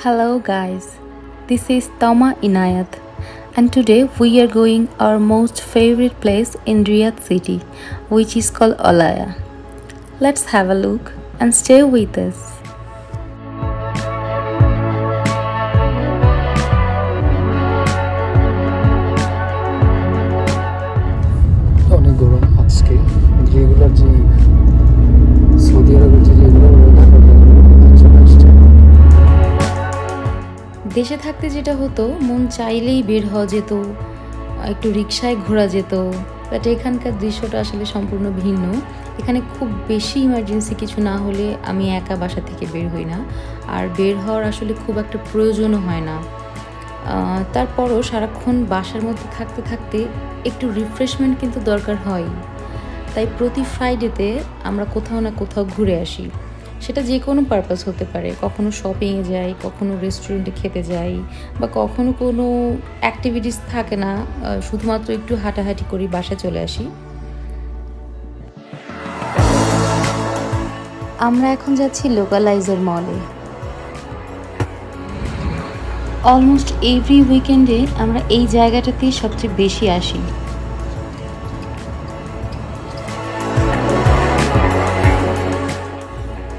Hello guys, this is Tama Inayat and today we are going our most favorite place in Riyadh city which is called Alaya. Let's have a look and stay with us. অনেক গরম আজকে যেগুলো যে Saudi আরবের যেগুলো দেশে থাকতে যেটা হতো মন চাইলেই বের হওয়া যেত, একটু রিকশায় ঘোরা যেত, বাট এখানকার দৃশ্যটা আসলে সম্পূর্ণ ভিন্ন। এখানে খুব বেশি ইমার্জেন্সি কিছু না হলে আমি একা বাসা থেকে বের হই না, আর বের হওয়ার আসলে খুব একটা প্রয়োজনও হয় না। তারপরও সারাক্ষণ বাসার মধ্যে থাকতে থাকতে একটু রিফ্রেশমেন্ট কিন্তু দরকার হয়। তাই প্রতি ফ্রাইডেতে আমরা কোথাও না কোথাও ঘুরে আসি, সেটা যে কোনো পারপাস হতে পারে। কখনো শপিংয়ে যাই, কখনো রেস্টুরেন্টে খেতে যাই, বা কখনো কোনো অ্যাক্টিভিটিস থাকে না, শুধুমাত্র একটু হাঁটাহাঁটি করি, বাসায় চলে আসি। আমরা এখন যাচ্ছি লোকালাইজার মলে। অলমোস্ট এভরি উইকেন্ডে আমরা এই জায়গাটাতেই সবচেয়ে বেশি আসি।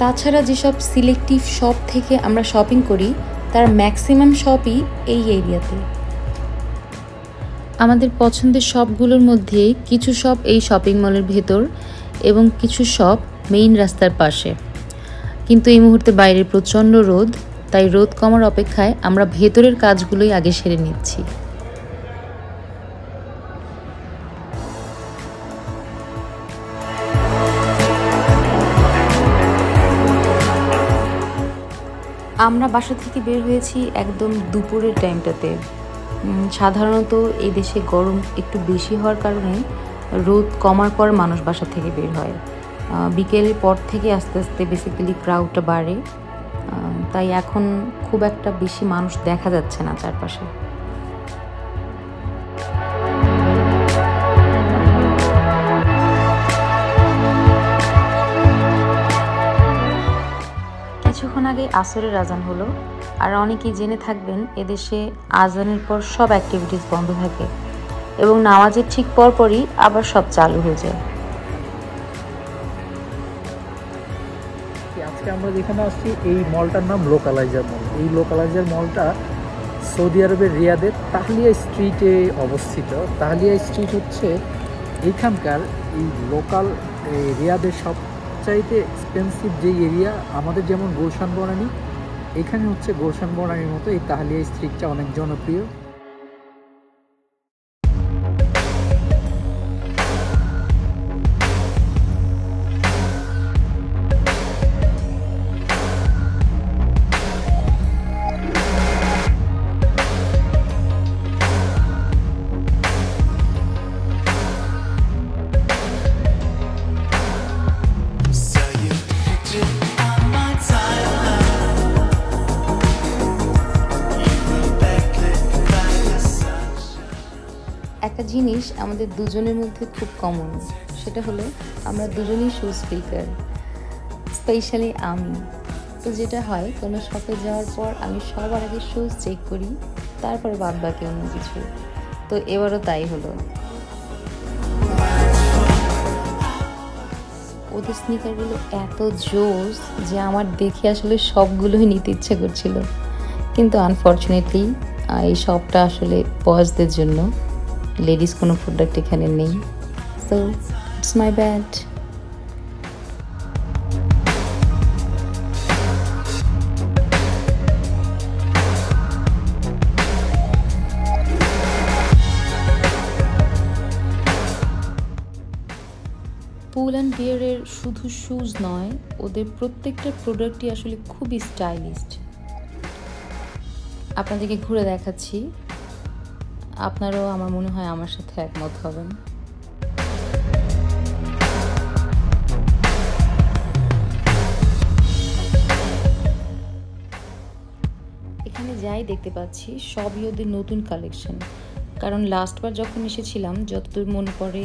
তাছাড়া যেসব সিলেক্টিভ শপ থেকে আমরা শপিং করি তার ম্যাক্সিমাম শপই এই এরিয়াতে। আমাদের পছন্দের শপগুলোর মধ্যে কিছু শপ এই শপিং মলের ভেতর এবং কিছু শপ মেইন রাস্তার পাশে। কিন্তু এই মুহূর্তে বাইরে প্রচণ্ড রোদ, তাই রোদ কমার অপেক্ষায় আমরা ভেতরের কাজগুলোই আগে সেরে নিচ্ছি। আমরা বাসা থেকে বের হয়েছি একদম দুপুরের টাইমটাতে। সাধারণত এই দেশে গরম একটু বেশি হওয়ার কারণে রোদ কমার পর মানুষ বাসা থেকে বের হয়। বিকেলের পর থেকে আস্তে আস্তে বেসিক্যালি ক্রাউডটা বাড়ে, তাই এখন খুব একটা বেশি মানুষ দেখা যাচ্ছে না চারপাশে। কিছুক্ষণ আগে আসরের আজান হলো, আর অনেকেই জেনে থাকবেন এদেশে আজানের পর সব অ্যাক্টিভিটিস বন্ধ থাকে এবং নামাজের ঠিক পরপরই আবার সব চালু হয়ে যায়। আজকে আমরা যেখানে আসছি এই মলটার নাম লোকালাইজার মল। এই লোকালাইজার মলটা সৌদি আরবের রিয়াদের তাহলিয়া স্ট্রিটে অবস্থিত। তাহলিয়া স্ট্রিট হচ্ছে এইখানকার এই লোকাল রিয়াদের সবচাইতে এক্সপেন্সিভ যে এরিয়া। আমাদের যেমন গুলশান বনানী, এখানে হচ্ছে গুলশান বনানীর মতো এই তাহলিয়া স্ট্রিটটা অনেক জনপ্রিয়। একটা জিনিস আমাদের দুজনের মধ্যে খুব কমন, সেটা হলো আমরা দুজনেই শু স্পিকার, স্পেশালি আমি। তো যেটা হয় কোনো শপে যাওয়ার পর আমি সবার আগে শুজ চেক করি, তারপর বাদ বাকি অন্য কিছু। তো এবারও তাই হলো। ওদের স্নিকারগুলো এত জোস যে আমার দেখে আসলে সবগুলোই নিতে ইচ্ছে করছিল, কিন্তু আনফর্চুনেটলি এই শপটা আসলে বয়েজদের জন্য, লেডিস কোনো প্রোডাক্ট এখানে নেই, so it's my bad. Pull and বিয়ারের শুধু শুজ নয়, ওদের প্রত্যেকটা প্রোডাক্টই আসলে খুবই স্টাইলিশড। আপনাদেরকে ঘুরে দেখাচ্ছি, আপনারাও আমার মনে হয় আমার সাথে একমত হবেন। এখানে যাই দেখতে পাচ্ছি সবই ওদের নতুন কালেকশন, কারণ লাস্টবার যখন এসেছিলাম যতদূর মনে পড়ে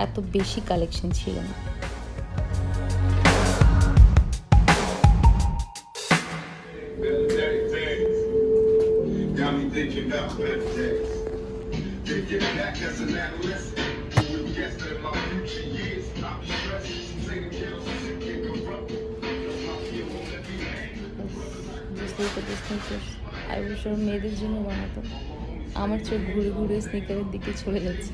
এত বেশি কালেকশন ছিল না। very, very I wish ওর মেয়েদের জন্য বানাতো। আমার চোখ ঘুরে ঘুরে স্নিকারের দিকে চলে যাচ্ছে।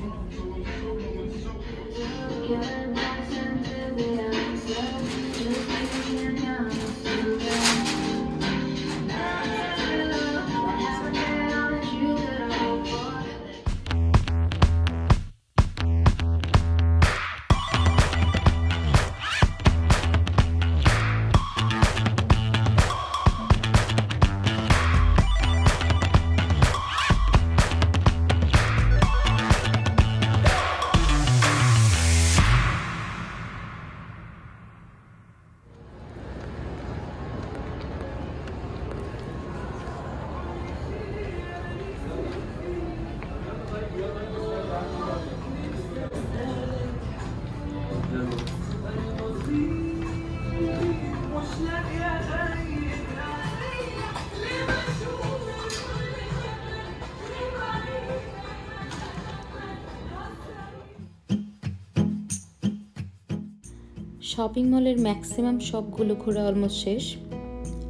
শপিং মলের ম্যাক্সিমাম সবগুলো ঘোরা অলমোস্ট শেষ।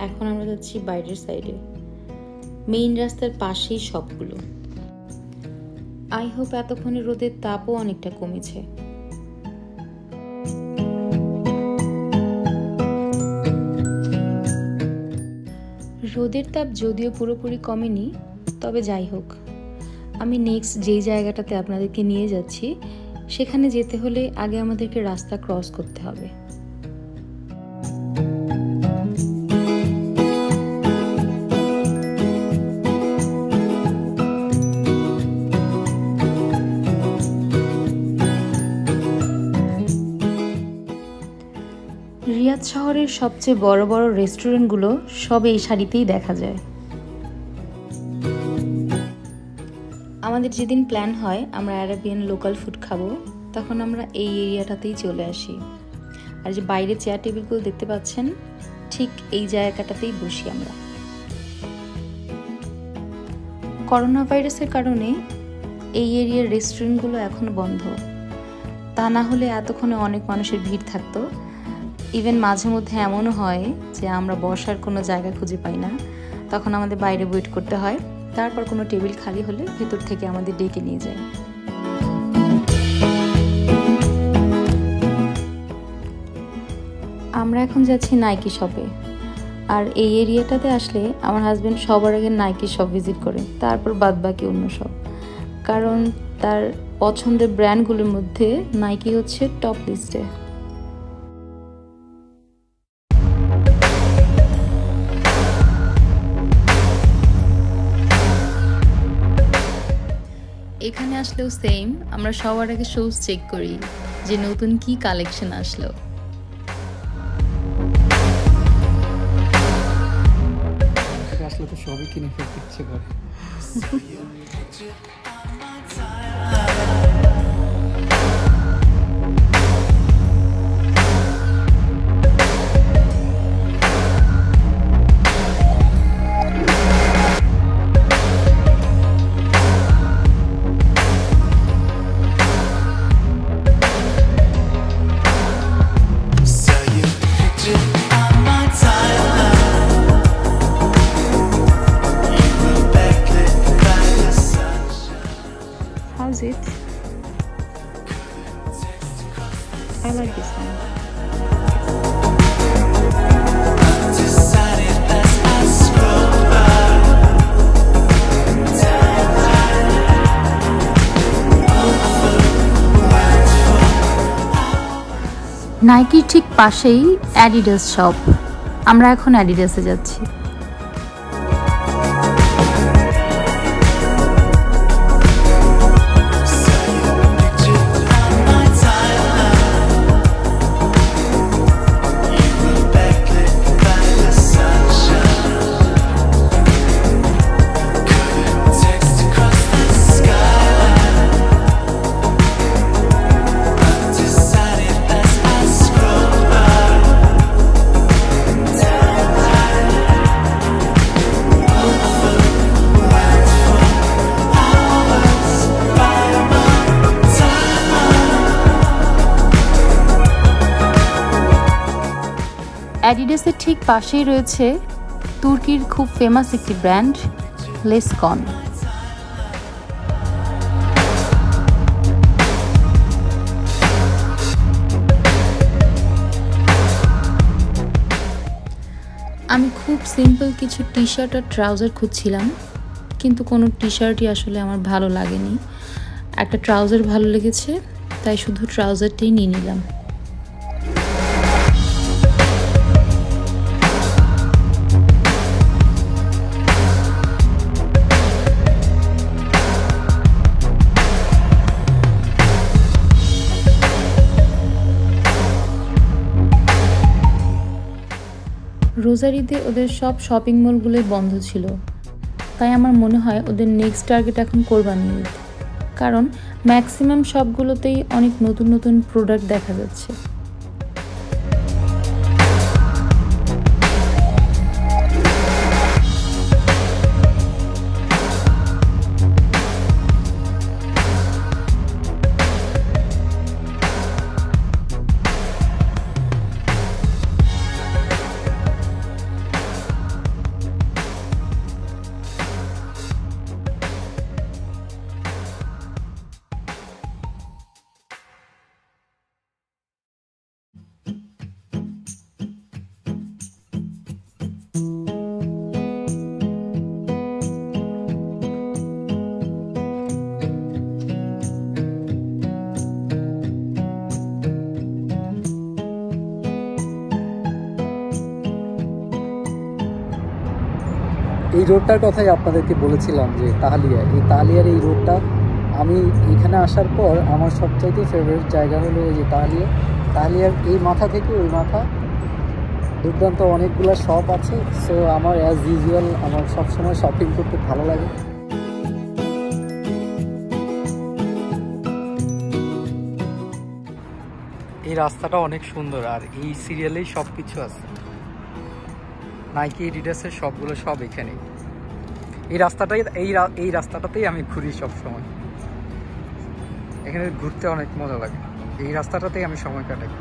এখন আমরা যাচ্ছি বাইরের সাইডে, মেইন রাস্তার পাশেই সবগুলো। আই হোপ এতক্ষণে রোদের তাপও অনেকটা কমেছে। রোদের তাপ যদিও পুরোপুরি কমেনি, তবে যাই হোক, আমি নেক্সট যেই জায়গাটাতে আপনাদেরকে নিয়ে যাচ্ছি সেখানে যেতে হলে আগে আমাদেরকে রাস্তা ক্রস করতে হবে। রিয়াদ শহরের সবচেয়ে বড় বড় রেস্টুরেন্টগুলো সব এই সারিতেই দেখা যায়। আমাদের যেদিন প্ল্যান হয় আমরা আরাবিয়ান লোকাল ফুড খাবো, তখন আমরা এই এরিয়াটাতেই চলে আসি। আর যে বাইরে চেয়ার টেবিলগুলো দেখতে পাচ্ছেন, ঠিক এই জায়গাটাতেই বসি আমরা। করোনা ভাইরাসের কারণে এই এরিয়ার রেস্টুরেন্টগুলো এখনো বন্ধ, তা না হলে এতক্ষণে অনেক মানুষের ভিড় থাকতো। ইভেন মাঝে মধ্যে এমনও হয় যে আমরা বসার কোনো জায়গা খুঁজে পাই না, তখন আমাদের বাইরে ওয়েট করতে হয়। তারপর কোনো টেবিল খালি হলে ভেতর থেকে আমাদের ডেকে নিয়ে যায়। আমরা এখন যাচ্ছি নাইকি শপে। আর এই এরিয়াটাতে আসলে আমার হাজব্যান্ড সবার আগে নাইকি শপ ভিজিট করে, তারপর বাদবাকি অন্য শপ, কারণ তার পছন্দের ব্র্যান্ডগুলোর মধ্যে নাইকি হচ্ছে টপ লিস্টে। এখানে আসলেও সেম, আমরা সবার আগে শুজ চেক করি যে নতুন কি কালেকশন আসলো। আসলে তো সবই কিনে ফেলতে ইচ্ছে করে। It. I like this one. নাইকির ঠিক পাশেই অ্যাডিডাস শপ। আমরা এখন অ্যাডিডাসে যাচ্ছি। অ্যাডিডাসের ঠিক পাশেই রয়েছে তুর্কির খুব ফেমাস একটি ব্র্যান্ড লেসকন। আমি খুব সিম্পল কিছু টি শার্ট আর ট্রাউজার খুঁজছিলাম, কিন্তু কোনো টি শার্টই আসলে আমার ভালো লাগেনি। একটা ট্রাউজার ভালো লেগেছে, তাই শুধু ট্রাউজারটাই নিয়ে নিলাম। রোজার ঈদে ওদের সব শপিং মলগুলোই বন্ধ ছিল, তাই আমার মনে হয় ওদের নেক্সট টার্গেট এখন কোরবানি ঈদ, কারণ ম্যাক্সিমাম সবগুলোতেই অনেক নতুন নতুন প্রোডাক্ট দেখা যাচ্ছে। এই রোডটার কথাই আপনাদেরকে বলেছিলাম যে তাহলিয়া, এই তাহলিয়ার এই রোডটা আমি এখানে আসার পর আমার সবচাইতে ফেভারিট জায়গা হলো এই যে তাহলিয়া। তাহলিয়ার এই মাথা থেকে ওই মাথা দুর্দান্ত অনেকগুলো শপ আছে। সো আমার অ্যাজ ইউজুয়াল আমার সবসময় শপিং করতে ভালো লাগে। এই রাস্তাটা অনেক সুন্দর, আর এই সিরিয়ালেই সব কিছু আছে। নাইকি এডিডাসের সবগুলো সব এখানেই। এই রাস্তাটাতেই আমি ঘুরি সব সময়। এখানে ঘুরতে অনেক মজা লাগে, এই রাস্তাটাতেই আমি সময় কাটাই।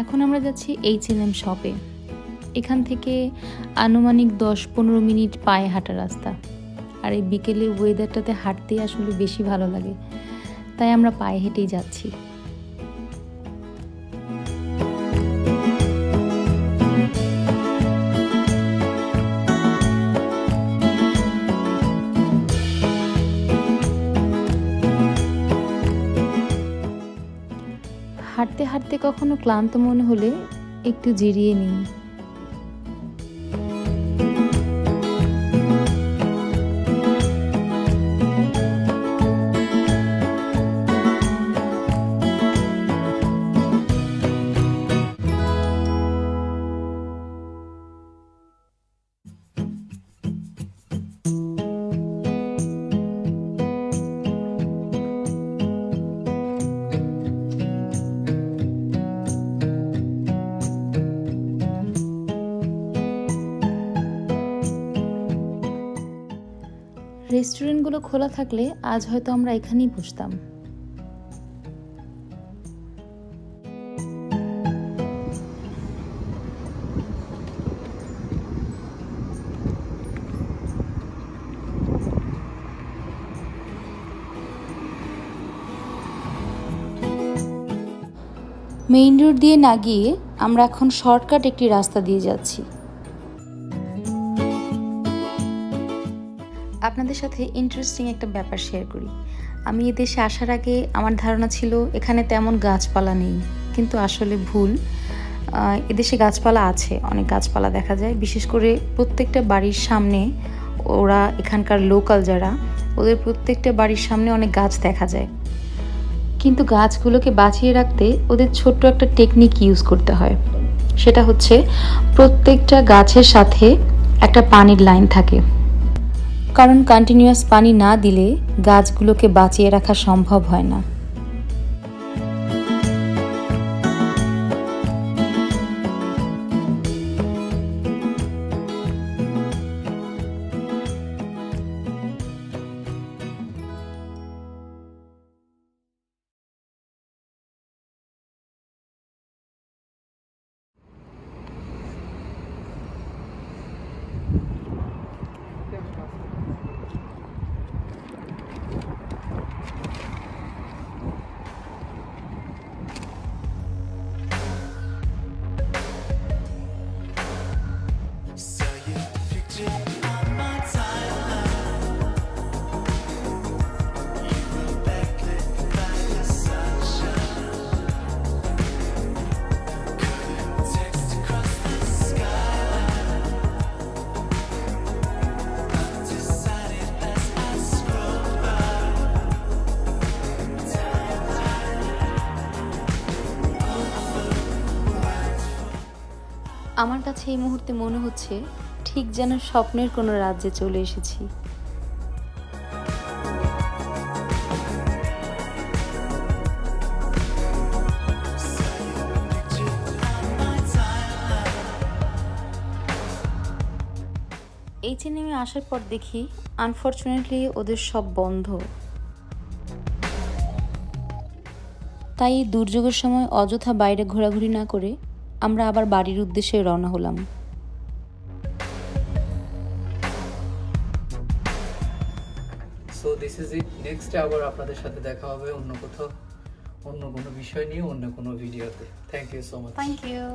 এখন আমরা যাচ্ছি H&M শপে। এখান থেকে আনুমানিক 10-15 মিনিট পায়ে হাঁটা রাস্তা, আর এই বিকেলে ওয়েদারটাতে হাঁটতেই আসলে বেশি ভালো লাগে, তাই আমরা পায়ে হেঁটেই যাচ্ছি। হাঁটতে হাঁটতে কখনো ক্লান্ত মনে হলে একটু জিরিয়ে নিই। রেস্টুরেন্টগুলো খোলা থাকলে আজ হয়তো আমরা এখানেই বসতাম। মেইন রোড দিয়ে না গিয়ে আমরা এখন শর্টকাট একটি রাস্তা দিয়ে যাচ্ছি। আপনাদের সাথে ইন্টারেস্টিং একটা ব্যাপার শেয়ার করি। আমি এদেশে আসার আগে আমার ধারণা ছিল এখানে তেমন গাছপালা নেই, কিন্তু আসলে ভুল। এদেশে গাছপালা আছে, অনেক গাছপালা দেখা যায়। বিশেষ করে প্রত্যেকটা বাড়ির সামনে, ওরা এখানকার লোকাল যারা, ওদের প্রত্যেকটা বাড়ির সামনে অনেক গাছ দেখা যায়। কিন্তু গাছগুলোকে বাঁচিয়ে রাখতে ওদের ছোট্ট একটা টেকনিক ইউজ করতে হয়। সেটা হচ্ছে প্রত্যেকটা গাছের সাথে একটা পানির লাইন থাকে, কারণ কন্টিনিউয়াস পানি না দিলে গাছগুলোকে বাঁচিয়ে রাখা সম্ভব হয় না। আমার কাছে এই মুহূর্তে মনে হচ্ছে ঠিক যেন স্বপ্নের কোনো রাজ্যে চলে এসেছি। এইচে নেমে আসার পর দেখি আনফর্চুনেটলি ওদের সব বন্ধ। তাই দুর্যোগের সময় অযথা বাইরে ঘোরাঘুরি না করে আমরা আবার বাড়ির উদ্দেশ্যে রওনা হলাম। So this is it. Next আবার আপনাদের সাথে দেখা হবে অন্য কোথাও, অন্য কোনো বিষয় নিয়ে, অন্য কোনো ভিডিওতে। Thank you so much. Thank you.